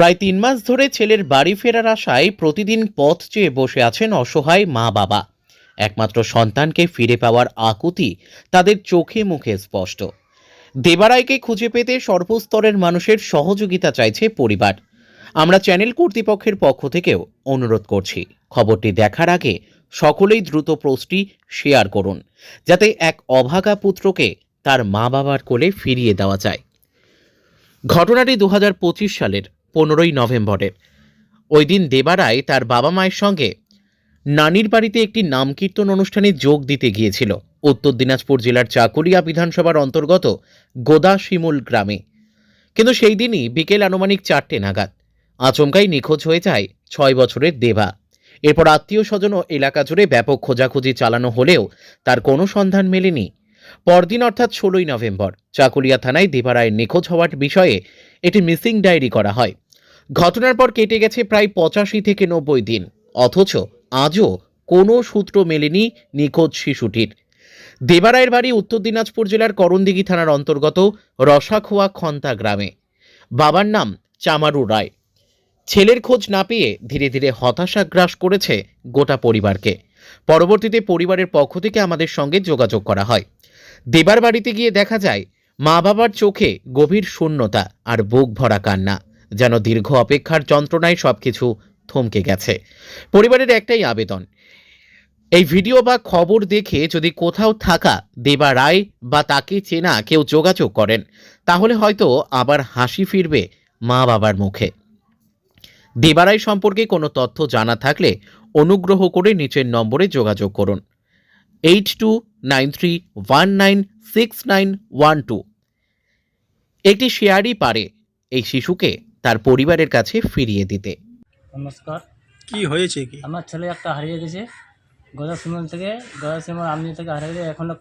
প্রায় ৩ মাস ধরে ছেলের বাড়ি ফেরার আশায় প্রতিদিন পথ চেয়ে বসে আছেন অসহায় মা বাবা। একমাত্র সন্তানকে ফিরে পাওয়ার আকুতি তাদের চোখে মুখে স্পষ্ট। দেবারায়কে খুঁজে পেতে সর্বস্তরের মানুষের সহযোগিতা চাইছে পরিবার। আমরা চ্যানেল কর্তৃপক্ষের পক্ষ থেকেও অনুরোধ করছি, খবরটি দেখার আগে সকলেই দ্রুত পোস্টটি শেয়ার করুন, যাতে এক অভাগা পুত্রকে তার মা বাবার কোলে ফিরিয়ে দেওয়া যায়। ঘটনাটি 2025 সালের 15ই নভেম্বরের। ওই দিন দেবারায় তার বাবা মায়ের সঙ্গে নানির বাড়িতে একটি নামকীর্তন অনুষ্ঠানে যোগ দিতে গিয়েছিল উত্তর দিনাজপুর জেলার চাকুলিয়া বিধানসভার অন্তর্গত গোদাশিমুল গ্রামে। কিন্তু সেই দিনই বিকেল আনুমানিক 4টে নাগাদ আচমকাই নিখোঁজ হয়ে যায় 6 বছরের দেবা। এরপর আত্মীয় স্বজন ও এলাকা জুড়ে ব্যাপক খোঁজাখুঁজি চালানো হলেও তার কোনো সন্ধান মেলেনি। পরদিন অর্থাৎ 16ই নভেম্বর চাকুলিয়া থানায় দেবারায়ের নিখোঁজ হওয়ার বিষয়ে একটি মিসিং ডায়েরি করা হয়। ঘটনার পর কেটে গেছে প্রায় 85 থেকে 90 দিন, অথচ আজও কোনো সূত্র মেলেনি নিখোঁজ শিশুটির। দেবারায়ের বাড়ি উত্তর দিনাজপুর জেলার করণদিঘি থানার অন্তর্গত রসাখোয়া খন্তা গ্রামে। বাবার নাম চামারু রায়। ছেলের খোঁজ না পেয়ে ধীরে ধীরে হতাশা গ্রাস করেছে গোটা পরিবারকে। পরবর্তীতে পরিবারের পক্ষ থেকে আমাদের সঙ্গে যোগাযোগ করা হয়। দেবার বাড়িতে গিয়ে দেখা যায় মা বাবার চোখে গভীর শূন্যতা আর বুক ভরা কান্না, যেন দীর্ঘ অপেক্ষার যন্ত্রণায় সবকিছু থমকে গেছে। পরিবারের একটাই আবেদন, এই ভিডিও বা খবর দেখে যদি কোথাও থাকা দেবা রায় বা তাকে চেনা কেউ যোগাযোগ করেন, তাহলে হয়তো আবার হাসি ফিরবে মা বাবার মুখে। দেবারায় সম্পর্কে কোনো তথ্য জানা থাকলে অনুগ্রহ করে নিচের নম্বরে যোগাযোগ করুন 8293196912। একটি শেয়ারই পারে এই শিশুকে তার পরিবারের কাছে ফিরিয়ে দিতে। নমস্কার। কি হয়েছে কি? আমার ছেলে একটা হারিয়ে গেছে গদাসিমল আমনি থেকে হারিয়ে গেছে, এখনও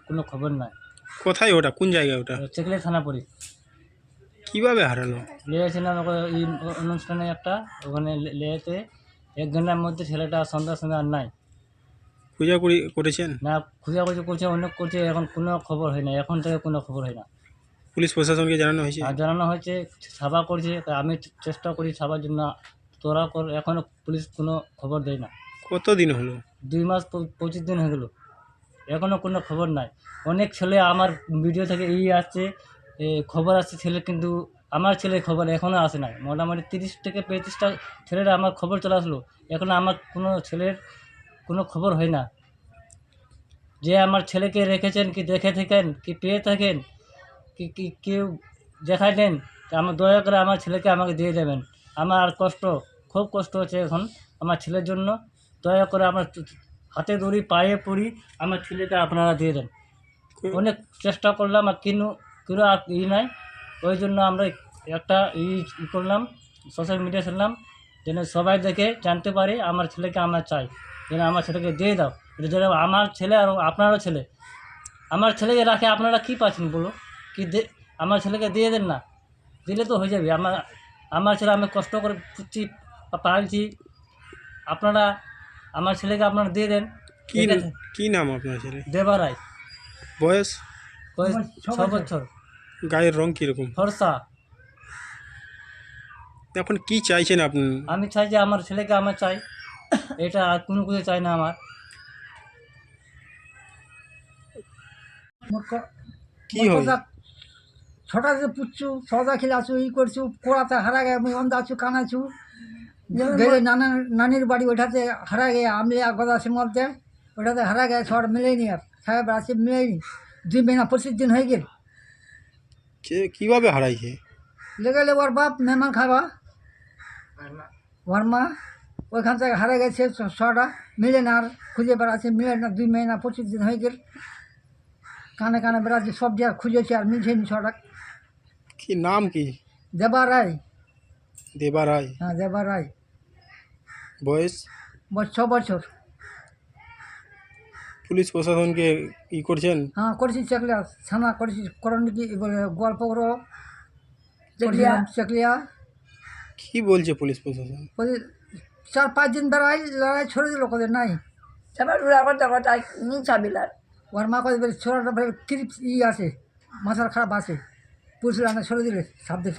কোনো খবর নাই। কোথায় ওটা? কোন জায়গায় ওটা? চেকলে থানা পড়ি কিভাবে হারালো? লিয়েছিলাম এই অনুষ্ঠানে একটা, ওখানে লিয়েতে 1 ঘন্টার মধ্যে ছেলেটা সন্ধ্যার সময় আর নাই। খোঁজাখুঁজি করেছেন? না, খোঁজাখুঁজি করছে, অনেক করছে, এখন কোনো খবর হয় না, এখন থেকে কোনো খবর হয় না। পুলিশ প্রশাসনকে জানানো হয়েছে? আর জানানো হয়েছে, ছাপা করছে, আমি চেষ্টা করি ছাপার জন্য, তোরা কর, এখনও পুলিশ কোনো খবর দেয় না। কতদিন হলো? 2 মাস 25 দিন হয়ে গেল, এখনও কোনো খবর নাই। অনেক ছেলে আমার ভিডিও থেকে আসছে, খবর আসছে ছেলে, কিন্তু আমার ছেলের খবর এখনও আসে নাই। মোটামুটি 30 থেকে 35টা ছেলেরা আমার খবর চলে আসলো, এখনও আমার কোনো ছেলের কোনো খবর হয় না। যে আমার ছেলেকে রেখেছেন, কি দেখে থাকেন, কি পেয়ে থাকেন, কি কেউ দেখাই দেন, তা আমার দয়া করে আমার ছেলেকে আমাকে দিয়ে দেবেন। আমার আর খুব কষ্ট হচ্ছে এখন আমার ছেলের জন্য। দয়া করে আমার হাতে ধরি, পায়ে পড়ি, আমার ছেলেকে আপনারা দিয়ে দেন। অনেক চেষ্টা করলাম, আর কিনো আর নাই। ওই জন্য আমরা একটা করলাম, সোশ্যাল মিডিয়া ছাড়লাম, যেন সবাই দেখে জানতে পারে আমার ছেলেকে আমরা চাই, যেন আমার ছেলেকে দিয়ে দাও। এটা যেন আমার ছেলে আর আপনারও ছেলে। আমার ছেলেকে রাখে আপনারা কী পাচ্ছেন বলো? আমার ছেলেকে দিয়ে দেন না, দিলে তো হয়ে যাবে। আমার ছেলে আমি কষ্ট করে খুঁজছি, পালছি, আপনারা আমার ছেলেকে আপনারা দিয়ে দেন। কি নাম আপনার ছেলে? দেবারায়। বয়স? 6 বছর। গায়ের রং কিরকম? ফর্সা। এখন কি চাইছেন আপনি? আমি চাই যে আমার ছেলেকে আমার চাই, এটা আর কোনো কিছু চাই না আমার। কি হয়? ଛୋଟା ପୁଛୁ ସଦା ଖିଲାଛୁ ଇ করছু কোড়াতে হারা গে মুই অন্দাছু কানাছু গেলে নানির বাড়ি ওঠাতে হারা গে আমলিয়া গদা সিমলতে ওটাতে হারা গে ছড় মিলেনি আর সাহেব আসে মিলেনি 2 মহিনা 25 দিন হয়ে গেল। কিভাবে হারাইছে? লেগেলে ওর বাপ মেহমান খাবা, ওর মা ওইখান থেকে হারা গেছে, ছটা মিলে না, আর খুঁজে বেড়াচ্ছে, মিলে না। 2 মহিনা 25 দিন হয়ে গেল, কানে কানে বেড়াচ্ছে, সব জায়গায় খুঁজেছে আর মিলছে নি ছটা। কি নাম কি? দেবারায়। দেবারায়? হ্যাঁ, দেবারায়। বয়স? 6 বছর। পুলিশ প্রশাসনকে করছেন? হ্যাঁ করেছি, চেকলিয়া থানা করেছি, করণদিঘি গোয়ালপুর চেকলিয়া। কি বলছে পুলিশ প্রশাসন? 4-5 দিন লড়াই ছড়ে দিল, কোদের নাই। ওর মা কত ছোড়াটা ক্রিপ আছে, মাথার খারাপ আছে, পুলিশ রান্না ছড়ে দিলে সাবধে।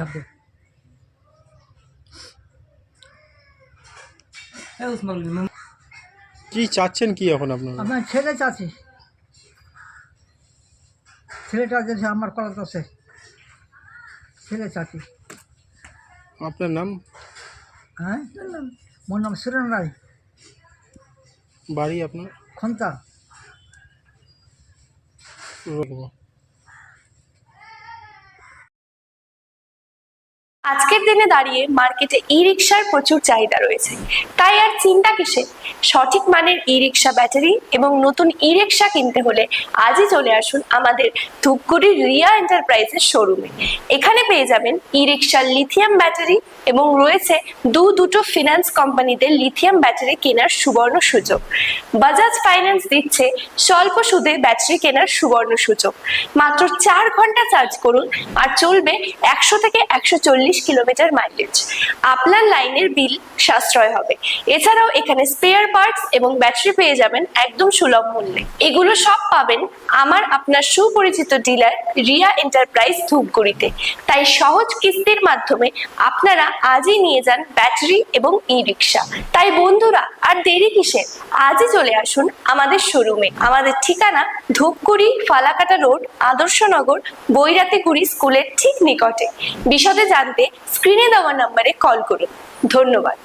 কি চাচ্ছেন কি এখন আপনারা? আমার ছেলে চাচ্ছি, ছেলেটা যে আমার কলা দোষে ছেলে চাচ্ছি। আপনার নাম, হ্যাঁ, মোর নাম সুরেন রায়, বাড়ি আপনার? খন্তা। আজকের দিনে দাঁড়িয়ে মার্কেটে ই রিক্সার প্রচুর চাহিদা রয়েছে, তাই আর চিন্তা কিসে? সঠিক মানের ই রিক্সা ব্যাটারি এবং নতুন ই রিক্সা কিনতে হলে আজই চলে আসুন আমাদের ধূপগুড়ির রিয়া এন্টারপ্রাইজের শোরুমে। এখানে পেয়ে যাবেন ই রিক্সার লিথিয়াম ব্যাটারি এবং রয়েছে দুটো ফিনান্স কোম্পানিতে লিথিয়াম ব্যাটারি কেনার সুবর্ণ সুযোগ। বাজাজ ফাইন্যান্স দিচ্ছে স্বল্প সুদে ব্যাটারি কেনার সুবর্ণ সুযোগ। মাত্র 4 ঘন্টা চার্জ করুন আর চলবে 100 থেকে 140 কিলোমিটার মাইলেজ। আপনার লাইনের বিল সাশ্রয় হবে। এছাড়াও এখানে স্পেয়ার পার্টস এবং ব্যাটারি পেয়ে যাবেন একদম সুলভ মূল্যে। এগুলো সব পাবেন আমার আপনার সুপরিচিত ডিলার রিয়া এন্টারপ্রাইজ ধূপগুড়িতে। তাই সহজ কিস্তির মাধ্যমে আপনারা আজই নিয়ে যান ব্যাটারি এবং ই রিক্সা। তাই বন্ধুরা, আর দেরি কিসের? আজই চলে আসুন আমাদের শোরুমে। আমাদের ঠিকানা ধূপগুড়ি ফালাকাটা রোড, আদর্শনগর, বৈরাতিগুড়ি স্কুলের ঠিক নিকটে। বিশদে জানতে স্ক্রিনে দেওয়া নম্বরে কল করুন। ধন্যবাদ।